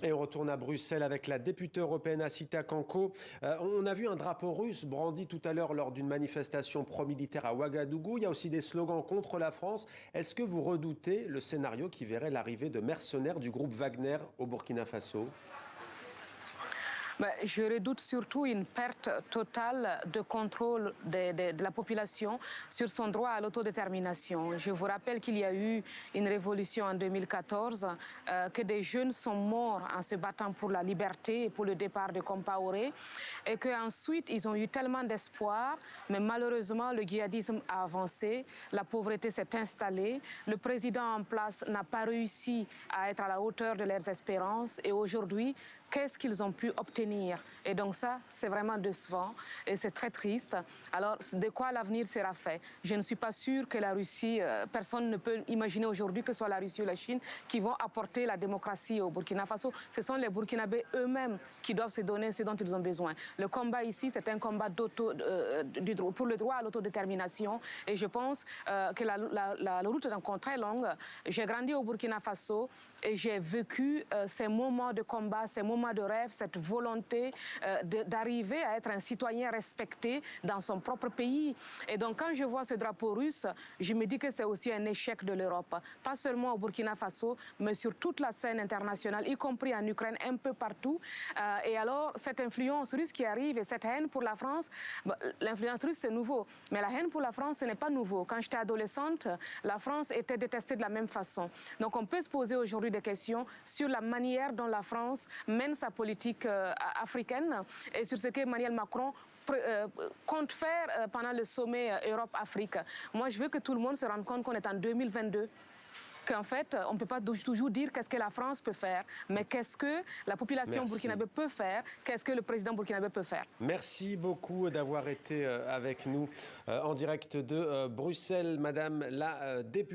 Et on retourne à Bruxelles avec la députée européenne Asita Kanko. On a vu un drapeau russe brandi tout à l'heure lors d'une manifestation pro-militaire à Ouagadougou. Il y a aussi des slogans contre la France. Est-ce que vous redoutez le scénario qui verrait l'arrivée de mercenaires du groupe Wagner au Burkina Faso? Je redoute surtout une perte totale de contrôle de la population sur son droit à l'autodétermination. Je vous rappelle qu'il y a eu une révolution en 2014, que des jeunes sont morts en se battant pour la liberté et pour le départ de Compaoré, et qu'ensuite ils ont eu tellement d'espoir, mais malheureusement le djihadisme a avancé, la pauvreté s'est installée, le président en place n'a pas réussi à être à la hauteur de leurs espérances, et aujourd'hui, qu'est-ce qu'ils ont pu obtenir? Et donc ça, c'est vraiment décevant et c'est très triste. Alors, de quoi l'avenir sera fait? Je ne suis pas sûre que la Russie, personne ne peut imaginer aujourd'hui que ce soit la Russie ou la Chine qui vont apporter la démocratie au Burkina Faso. Ce sont les Burkinabés eux-mêmes qui doivent se donner ce dont ils ont besoin. Le combat ici, c'est un combat pour le droit à l'autodétermination, et je pense que la route est encore très longue. J'ai grandi au Burkina Faso et j'ai vécu ces moments de combat, ces moments de rêve, cette volonté d'arriver à être un citoyen respecté dans son propre pays. Et donc quand je vois ce drapeau russe, je me dis que c'est aussi un échec de l'Europe. Pas seulement au Burkina Faso, mais sur toute la scène internationale, y compris en Ukraine, un peu partout. Et alors cette influence russe qui arrive et cette haine pour la France, l'influence russe c'est nouveau, mais la haine pour la France ce n'est pas nouveau. Quand j'étais adolescente, la France était détestée de la même façon. Donc on peut se poser aujourd'hui des questions sur la manière dont la France mène sa politique africaine et sur ce que Emmanuel Macron compte faire pendant le sommet Europe-Afrique. Moi, je veux que tout le monde se rende compte qu'on est en 2022. Qu'en fait, on ne peut pas toujours dire qu'est-ce que la France peut faire, mais qu'est-ce que la population burkinabé peut faire, qu'est-ce que le président burkinabé peut faire. Merci beaucoup d'avoir été avec nous en direct de Bruxelles, Madame la députée.